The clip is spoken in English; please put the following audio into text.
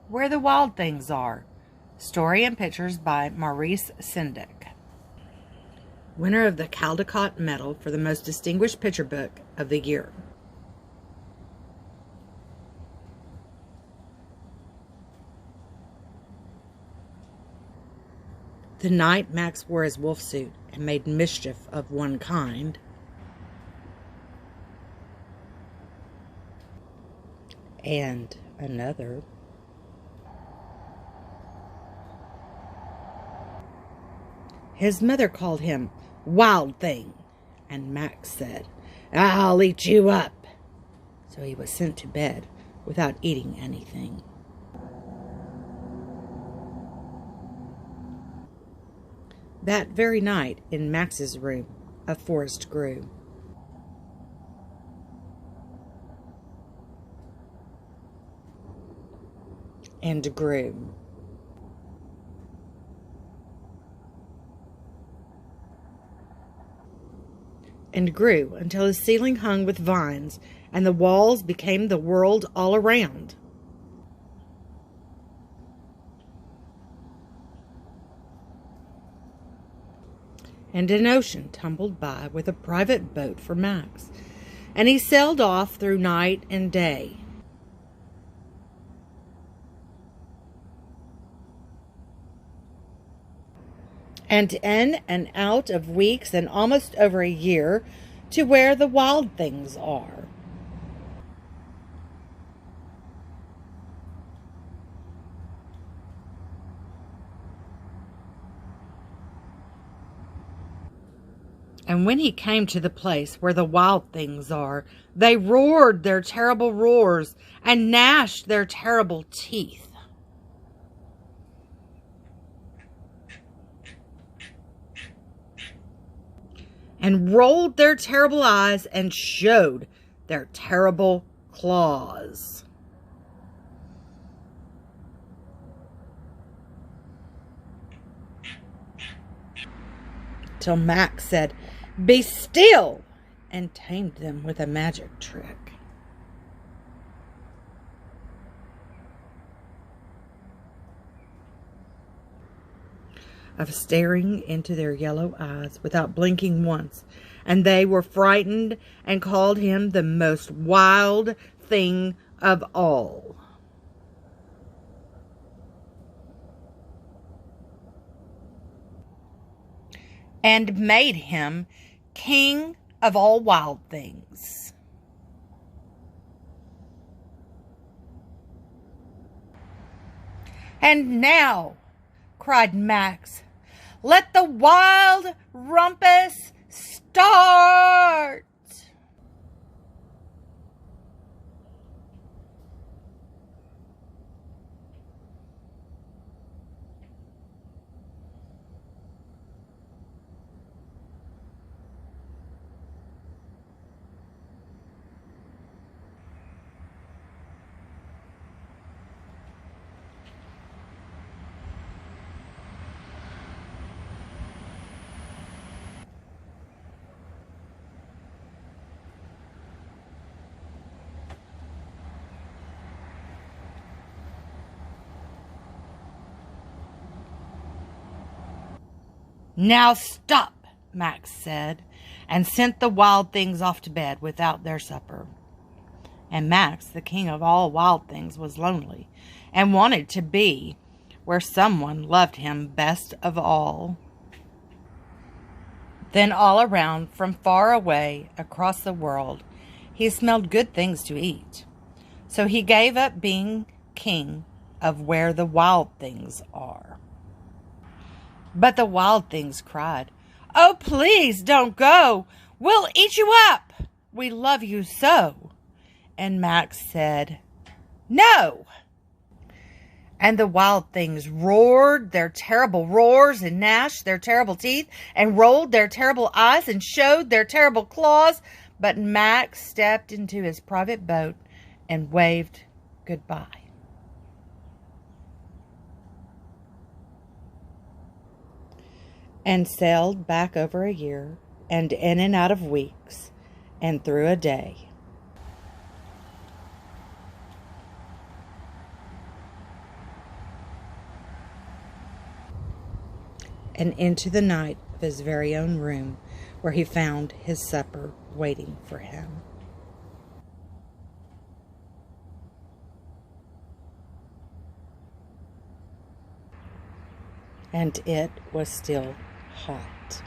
Where the Wild Things Are. Story and pictures by Maurice Sendak. Winner of the Caldecott Medal for the most distinguished picture book of the year. The night Max wore his wolf suit and made mischief of one kind, and another. His mother called him Wild Thing, and Max said, "I'll eat you up." So he was sent to bed without eating anything. That very night, in Max's room, a forest grew. And grew. And grew until his ceiling hung with vines, and the walls became the world all around. And an ocean tumbled by with a private boat for Max, and he sailed off through night and day. And in and out of weeks and almost over a year to where the wild things are. And when he came to the place where the wild things are, they roared their terrible roars and gnashed their terrible teeth. And rolled their terrible eyes and showed their terrible claws. Till Max said, "Be still," and tamed them with a magic trick. Of staring into their yellow eyes without blinking once, and they were frightened and called him the most wild thing of all. And made him king of all wild things. "And now," cried Max, "let the wild rumpus start!" "Now stop," Max said, and sent the wild things off to bed without their supper. And Max, the king of all wild things, was lonely and wanted to be where someone loved him best of all. Then all around, from far away across the world, he smelled good things to eat. So he gave up being king of where the wild things are. But the wild things cried, "Oh, please don't go. We'll eat you up. We love you so." And Max said, "No." And the wild things roared their terrible roars and gnashed their terrible teeth and rolled their terrible eyes and showed their terrible claws. But Max stepped into his private boat and waved goodbye. And sailed back over a year, and in and out of weeks, and through a day. and into the night of his very own room, where he found his supper waiting for him. And it was still hot.